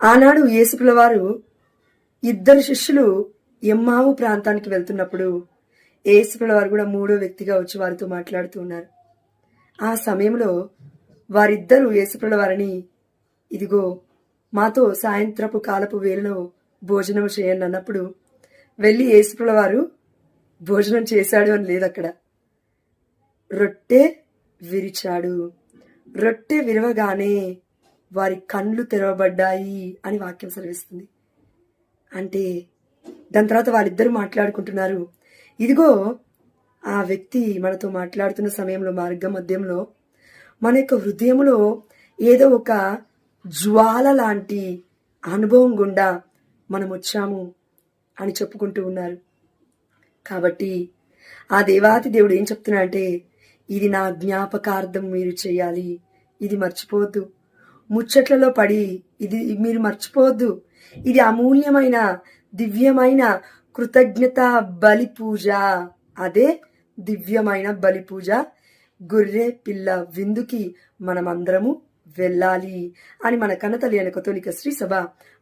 ఆనాడు యేసుప్రభుల వారు ఇద్దరు శిష్యులు ఎమ్మావు ప్రాంతానికి వెళ్తున్నప్పుడు యేసుప్రభుల వారు కూడా మూడో వ్యక్తిగా వచ్చి వారితో మాట్లాడుతూ ఉన్నారు. ఆ సమయంలో వారిద్దరూ యేసుప్రభుల వారిని, ఇదిగో మాతో సాయంత్రపు కాలపు వేళలో భోజనం చేయండి అన్నప్పుడు వెళ్ళి యేసుప్రభుల వారు భోజనం చేశాడు అని లేదు అక్కడ. రొట్టె విరిచాడు. రొట్టె విరవగానే వారి కళ్ళు తెరవబడ్డాయి అని వాక్యం సెలవిస్తుంది. అంటే దాని తర్వాత వాళ్ళిద్దరూ మాట్లాడుకుంటున్నారు. ఇదిగో ఆ వ్యక్తి మనతో మాట్లాడుతున్న సమయంలో మార్గ మధ్యంలో మన యొక్క హృదయంలో ఏదో ఒక జ్వాల లాంటి అనుభవం గుండా మనం వచ్చాము అని చెప్పుకుంటూ ఉన్నారు. కాబట్టి ఆ దేవాతి దేవుడు ఏం చెప్తున్నాడంటే, ఇది నా జ్ఞాపకార్థం మీరు చేయాలి, ఇది మర్చిపోవద్దు. ముచ్చట్లలో పడి ఇది మీరు మర్చిపోవద్దు. ఇది అమూల్యమైన దివ్యమైన కృతజ్ఞత బలి పూజ. అదే దివ్యమైన బలి పూజ. గొర్రె పిల్ల విందుకి మనమందరము వెళ్ళాలి అని మన కన్నతల్లి అయిన కథోలిక శ్రీ సభ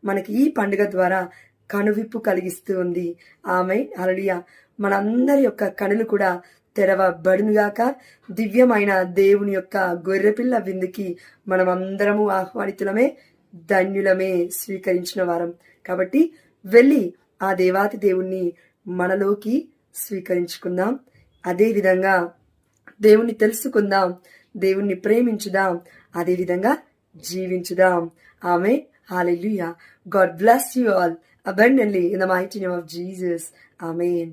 మనకి ఈ పండుగ ద్వారా కనువిప్పు కలిగిస్తూ ఉంది. ఆమె హల్లెలూయా. మనందరి యొక్క కనులు కూడా తెరవబడునుగాక. దివ్యమైన దేవుని యొక్క గొర్రెపిల్ల విందుకి మనమందరము ఆహ్వానితులమే, ధన్యులమే, స్వీకరించిన వారం. కాబట్టి వెళ్ళి ఆ దేవాతి దేవుణ్ణి మనలోకి స్వీకరించుకుందాం. అదేవిధంగా దేవుణ్ణి తెలుసుకుందాం, దేవుణ్ణి ప్రేమించుదాం, అదేవిధంగా జీవించుదాం. ఆమె hallelujah. God bless you all abundantly in the mighty name of Jesus. Amen.